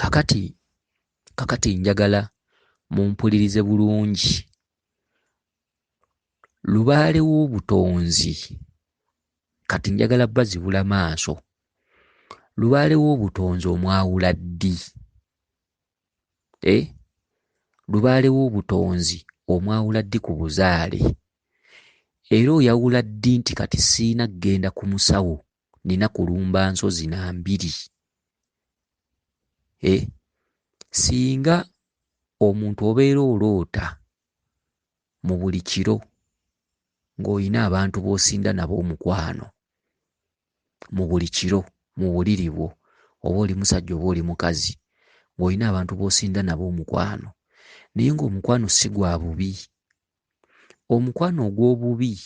kakati njagala mumpulirize bulungi. Lubaale w'obutonzi, kati njagala bazibula maaso. Lubaale w'obutonzi omwawula ddi? Lubaale w'obutonzi omwawula ddi ku buzaale? Era oyawula ddi nti kati siina kgenda ku musawo, nina kulumba nsozi na mbiri? Singa omuntu obeera oloota mu buli kiro ng'olina abantu b'osinda nabo omukwano, mu buli kiro mu buliri bwo, oba oli musajja oba oli mukazi, ng'olina abantu b'osinda nabo omukwano, naye ng'omukwano si gwa bubi. Omukwano ogw'obubi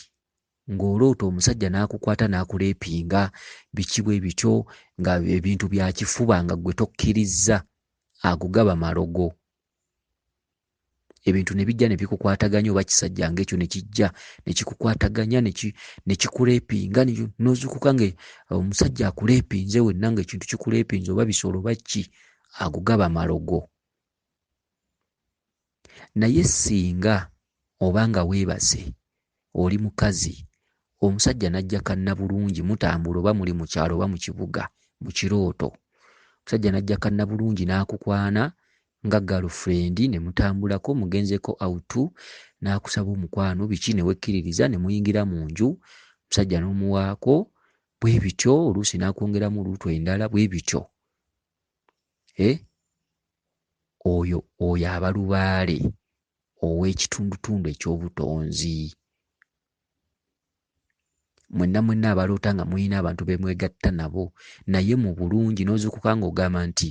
ng'oloota omusajja n'akukwata n'akuleepinga biki bwe bityo, nga ebintu bya kifuba nga ggwe tokkirizza, agugaba malogo. Ebintu ne bijja ne bikukwataganya, oba kisajja ng'ekyo ne kijja ne kikukwataganya ne kikuleepinga, n'ozuukuka nga omusajja akuleepinze wenna ng'ekintu kikuleepinze, oba bisolo baki, agugaba malogo. Naye singa oba nga weebase, oli mukazi, omusajja n'ajja kannabulungi, mutambula oba muli mu kyalo oba mu kibuga, mu kirooto, omusajja n'ajja kannabulungi n'akukwana nga girlfriend, ne mutambulako mugenzeko autu, n'akusaba omukwano biki, ne wekkiririza ne muyingira mu nju, omusajja n'omuwaako bwe bityo, oluusi n'akwongeramu luutu endala bwe bityo. Oyo aba lubaale ow'ekitundutundu eky'obutonzi. Mwenna abaloota nga mulina abantu bemwegatta nabo, naye mu bulungi, n'ozuukuka ng'ogamba nti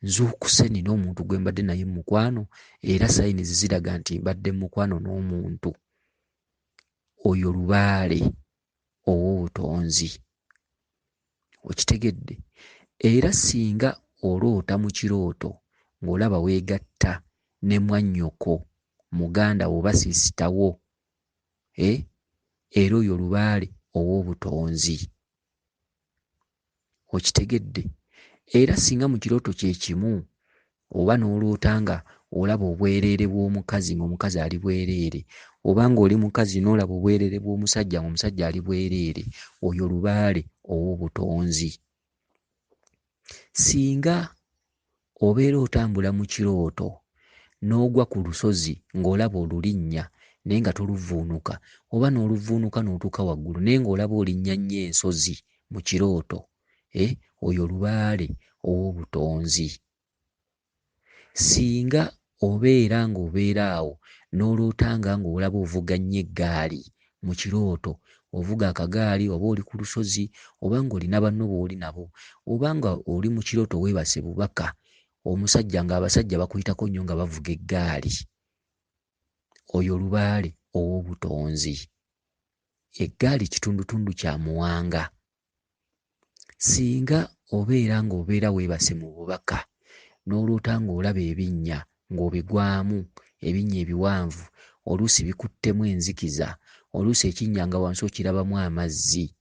nzuukuse nina omuntu gwe mbadde naye mu mukwano, era sayinizi ziraga nti mbadde mu mukwano n'omuntu. Oyo lubaale ow'obutonzi. Okitegedde? Era singa oloota mu kirooto ng'olaba weegatta ne mwannyoko, muganda wo oba siisitawo, era oyo lubaale ow'obutonzi. Okitegedde? Era singa mu kirooto kye kimu oba n'oloota nga olaba obwereere bw'omukazi ng'omukazi ali bwereere, oba ng'oli mukazi n'olaba obwereere bw'omusajja ng'omusajja ali bwereere, oyo lubaale ow'obutonzi. Singa obeera otambula mu kirooto n'ogwa ku lusozi ng'olaba olulinnya naye nga toluvuunuka, oba n'oluvuunuka n'otuuka waggulu naye ng'olaba olinnya nnyo ensozi mu kirooto, oyo lubaale ow'obutonzi. Singa obeera awo n'oloota ng'olaba ovuga nnyo eggaali mu kirooto, ovuga akagaali oba oli ku lusozi, oba ng'olina banno b'oli nabo, oba nga oli mu kirooto weebase bubaka, omusajja ng'abasajja bakuyitako nnyo nga bavuga eggaali, oyo lubaale ow'obutonzi. Eggaali kitundutundu kya muwanga. Singa obeera weebase mu bubaka n'oloota ng'olaba ebinnya ng'obigwamu, ebinnya ebiwanvu, oluusi bikuttemu enzikiza, oluusi ekinnya nga wansi okirabamu amazzi,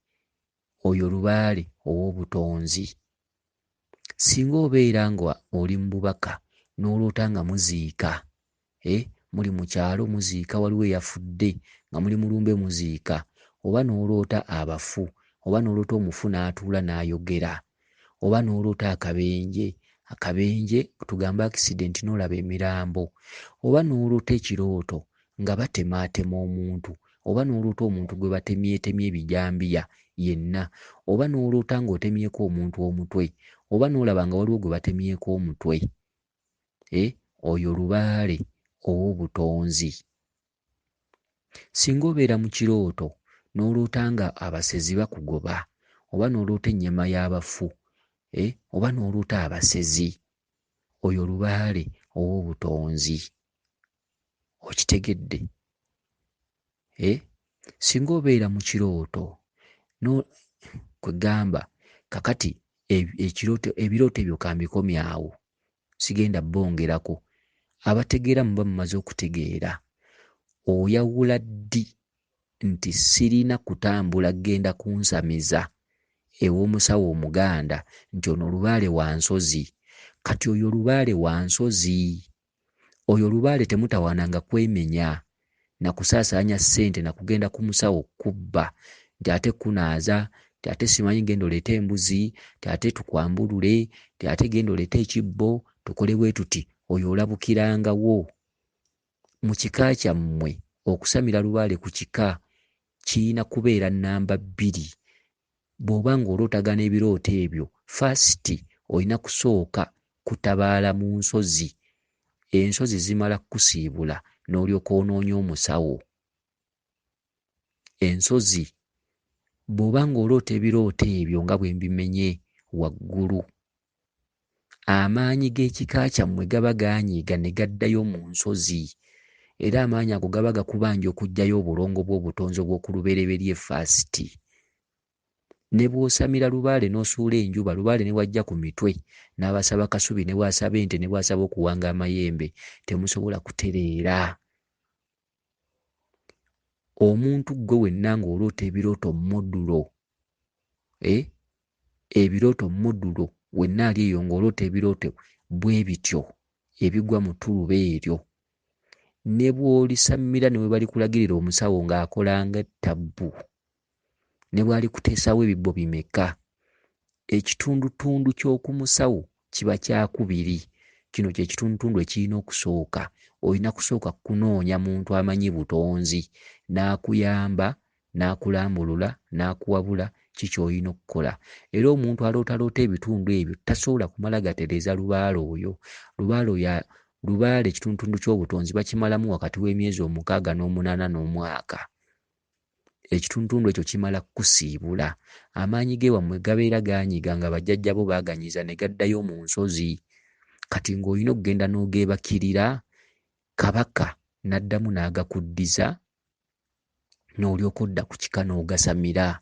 oyo lubaale ow'obutonzi. Singa obeera nga oli mu bubaka n'oloota nga muziika, muli mu kyalo muziika, waliwo eyafudde nga muli mulumbe muziika, oba n'oloota abafu, oba n'oloota omufu n'atuula n'ayogera, oba n'oloota akabenje tugambe accident n'olaba emirambo, oba n'oloota ekirooto nga batemaatema omuntu, oba n'oloota omuntu gwe batemyetemye ebijambiya yenna, oba n'oloota ng'otemyeko omuntu omutwe, oba n'olaba nga waliwo gwe batemyeko omutwe, oyo lubaale ow'obutonzi. Singa obeera mu kirooto n'oloota nga abasezi bakugoba, oba n'oloota ennyama y'abafu, oba n'oloota abasezi, oyo lubaale ow'obutonzi. Okitegedde? Singa obeera mu kirooto kwegamba kakati ebirooto ebyo kambikomye awo, sigenda bongerako. Abategeera muba mumaze okutegeera. Oyawula ddi nti sirina kutambula genda kunsamiza ew'omusawo omuganda nti ono lubaale wa nsozi, Kati oyo lubaale wa nsozi. Oyo lubaale temutawaananga kwemenya na kusaasaanya ssente na kugenda ku musawo kubba nti ate kunaaza nti ate simanyi genda oleeta embuzi nti ate tukwambulule nti ate genda oleeta ekibbo tukole bwe tuti. Oyo olabukirangawo. Mu kika kyammwe okusamira lubaale ku kika kirina kubeera nnamba 2. Bw'oba ng'olootagana ebirooto ebyo, fasiti olina kusooka kutabaala mu nsozi. Ensozi zimala kusiibula n'olyoka onoonya omusawo. Ensozi bw'oba ng'oloota ebirooto ebyo nga bwe mbimenye waggulu, amaanyi g'ekika kyammwe gaba gaanyiiga ne gaddayo mu nsozi, era amaanyi ago gaba gakubanja okuggyayo obulongo bw'obutonzi obw'okulubereberye fasiti. Ne bw'osamira lubaale n'osuula enjuba, lubaale ne wajja ku mitwe n'abasaba kasubi ne bw'asaba ente ne bw'asaba okuwanga amayembe, temusobola kutereera. Omuntu gwe wenna ng'oloota ebirooto modulo, ebirooto modulo wenna ali eyo ng'oloota ebirooto bwe bityo ebigwa mu ttuluba eryo, ne bw'olisamira ne bwe balikulagirira omusawo ng'akolanga ettabbu, ne bw'alikuteesawo ebibbo bimeka, ekitundutundu ky'oku musawo kiba kyakubiri. Kino kye kitundutundu ekirina okusooka. Olina kusooka kunoonya muntu amanyi butonzi, n'akuyamba, n'akulambulula, n'akuwabula kiki olina okukola. Era omuntu alootaloota ebitundu ebyo tasobola kumala gatereeza lubaale oyo. Lubaale ekitundutundu ky'obutonzi bakimalamu wakati w'emyezi 6 n'omunaana n'omwaka. Ekitundutundu ekyo kimala kusiibula. Amaanyi ge wammwe gabeera gaanyiga nga bajjajjabo baaganyiza ne gaddayo mu nsozi. Kati ng'olina okugenda n'ogeebakirira, Kabaka n'addamu n'agakuddiza, n'olyoka odda ku kika n'ogasamira.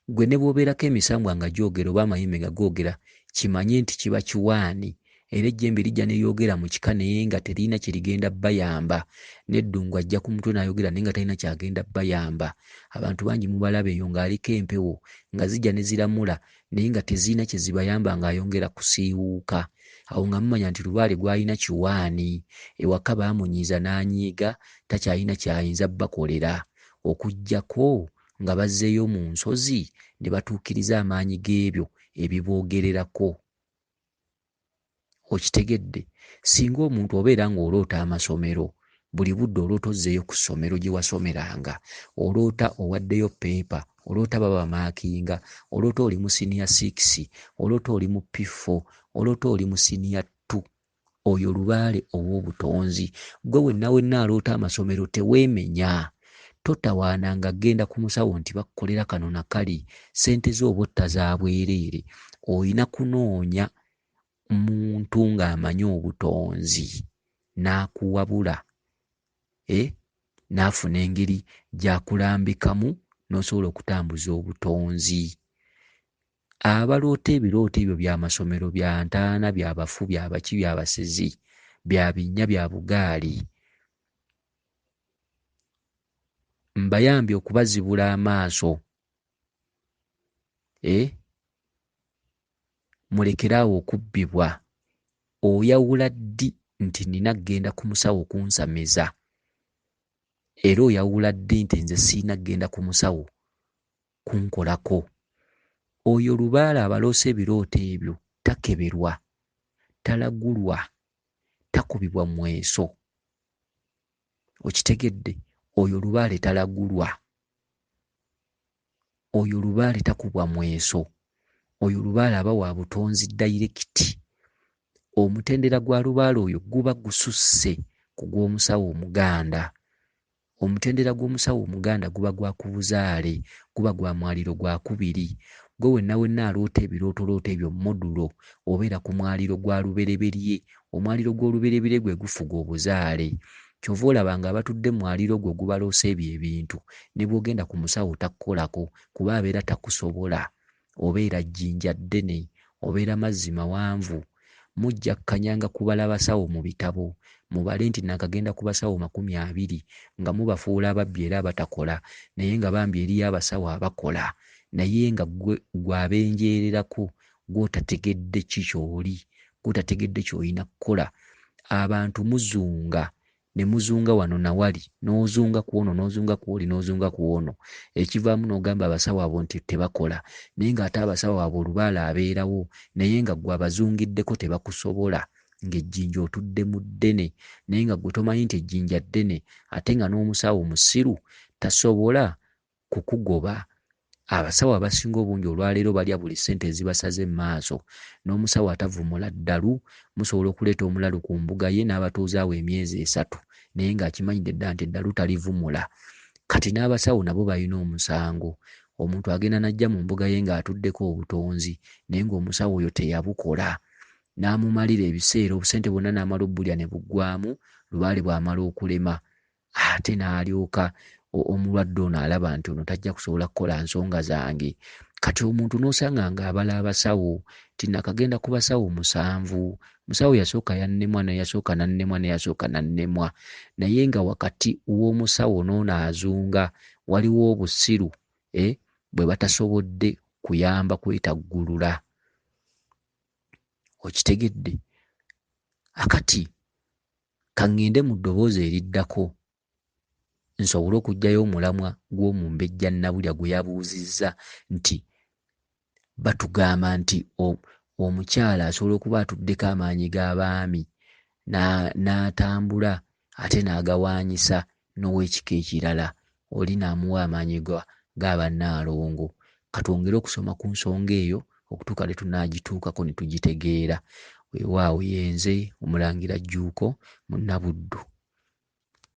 Gwe ne bw'obeerako emisambwa nga gyogera oba amayembe nga googera, kimanye nti kiba kiwaani, era ejjembe lijja ne lyogera mu kika naye nga terina kye ligenda bayamba. N'eddungu ajja ku mutwe n'ayogera naye nga talina kyagenda bayamba. Abantu bangi mubalaba eyo ng'aliko empewo nga zijja ne ziramula naye nga tezirina kye zibayamba ng'ayongera kusiiwuuka. Awo nga mumanya nti lubaale gw'alina kiwaani, ewaka baamunyiiza n'anyiiga, takyalina kyayinza bakolera, okuggyako nga bazzeeyo mu nsozi ne batuukiriza amaanyi g'ebyo ebiboogererako. Okitegedde? Singa omuntu obeera ng'oloota amasomero, buli budde oloota ozzeeyo ku ssomero gye wasomeranga, oloota owaddeyo peepa, oloota babamaakinga, oloota oli mu siniya 6, oloota oli mu P4, oloota oli mu siniya 2, oyo lubaale ow'obutonzi. Gwe wenna aloota amasomero teweemenya. Totawaananga genda ku musawo nti bakukolera kano na kali, ssente zo oba otta za bwereere. Olina kunoonya muntu ng'amanyi obutonzi n'akuwabula, n'afuna engeri gy'akulambikamu n'osobola okutambuza obutonzi. Abaloota ebirooto ebyo by'amasomero, bya ntaana, bya bafu, bya baki, bya basezi, bya binnya, bya bugaali, mbayambye okubazibula amaaso. Mulekeraawo okubbibwa. Oyawula ddi nti nina kgenda ku musawo kunsamiza, era oyawula ddi nti nze sirina kgenda ku musawo kunkolako. Oyo lubaale abaloose ebirooto ebyo takeberwa, talagulwa, takubibwa mweso. Okitegedde? Oyo lubaale talagulwa, oyo lubaale takubwa mweso, oyo lubaale aba wa butonzi dayirekiti. Omutendera gwa lubaale oyo guba gususse ku gw'omusawo omuganda. Omutendera gw'omusawo omuganda guba gwa ku buzaale, guba gwa mwaliro gwa kubiri. Gwe wenna aloota ebirootoloota ebyo modulo obeera ku mwaliro gwa lubereberye. Omwaliro gw'olubereberye gwe gufuga obuzaale. Kyova olabanga abatudde mwaliro gwe gubaloose ebyo ebintu, ne bw'ogenda ku musawo takukolako kuba abeera takusobola. Obeera jjinja ddene, obeera mazzi mawanvu. Mujja kkanyanga kubala basawo mu bitabo, mubale nti nakagenda ku basawo 20 nga mubafuula ababbi era abatakola, naye nga bambi eriyo abasawo abakola, naye nga gwe abenjeererako gw'otategedde ki ky'oli, gutategedde ky'olina kukola. Abantu muzunga ne muzunga wano nawali n'ozunga ku ono n'ozunga ku oli n'ozunga ku ono, ekivaamu n'ogamba abasawo abo nti tebakola, naye ng'ate abasawo abo olubaala abeerawo naye nga ggwe abazungiddeko tebakusobola, ng'ejjinja otudde mu ddene naye nga ggwe tomanyi nti ejjinja ddene ate nga n'omusawo musiru tasobola kukugoba. Abasawo abasinga obungi olwaleero balya buli ssente ezibasaze mu maaso, n'omusawo atavumula ddalu. Musobola okuleeta omulalu ku mbuga ye n'abatuuzaawo emyezi 3 naye ng'akimanyidde ddala nti eddalu talivumula. Kati n'abasawo nabo balina omusango. Omuntu agenda n'ajja mu mbuga ye ng'atuddeko obutonzi naye ng'omusawo oyo teyabukola, n'amumalira ebiseera, obusente bwonna n'amala obbulya ne buggwamu, lubaale bw'amala okulema ate n'alyoka omulwadde ono alaba nti ono tajja kusobola kukola nsonga zange. Kati omuntu n'osanga ng'abala abasawo ti nakagenda ku basawo 7, musawo yasooka yannemwa neyasooka nannemwa neyasooka nannemwa, naye nga wakati w'omusawo n'ono azunga waliwo obusiru bwe batasobodde kuyamba kwetaggulula. Okitegedde? Akati kaŋŋende mu ddoboozi eriddako nsobole okuggyayo omulamwa gw'omumbejja Nabulya gwe yabuuzizza nti batugamba nti omukyala asobola okuba atuddeko amaanyi g'abaami n'atambula ate n'agawaanyisa n'ow'ekika ekirala, oli n'amuwa amaanyi g'abannaalongo. Katwongere okusoma ku nsonga eyo okutuuka lwe tunaagituukako ne tugitegeera. Weewaawo yenze Omulangira Jjuuko Munnabuddu.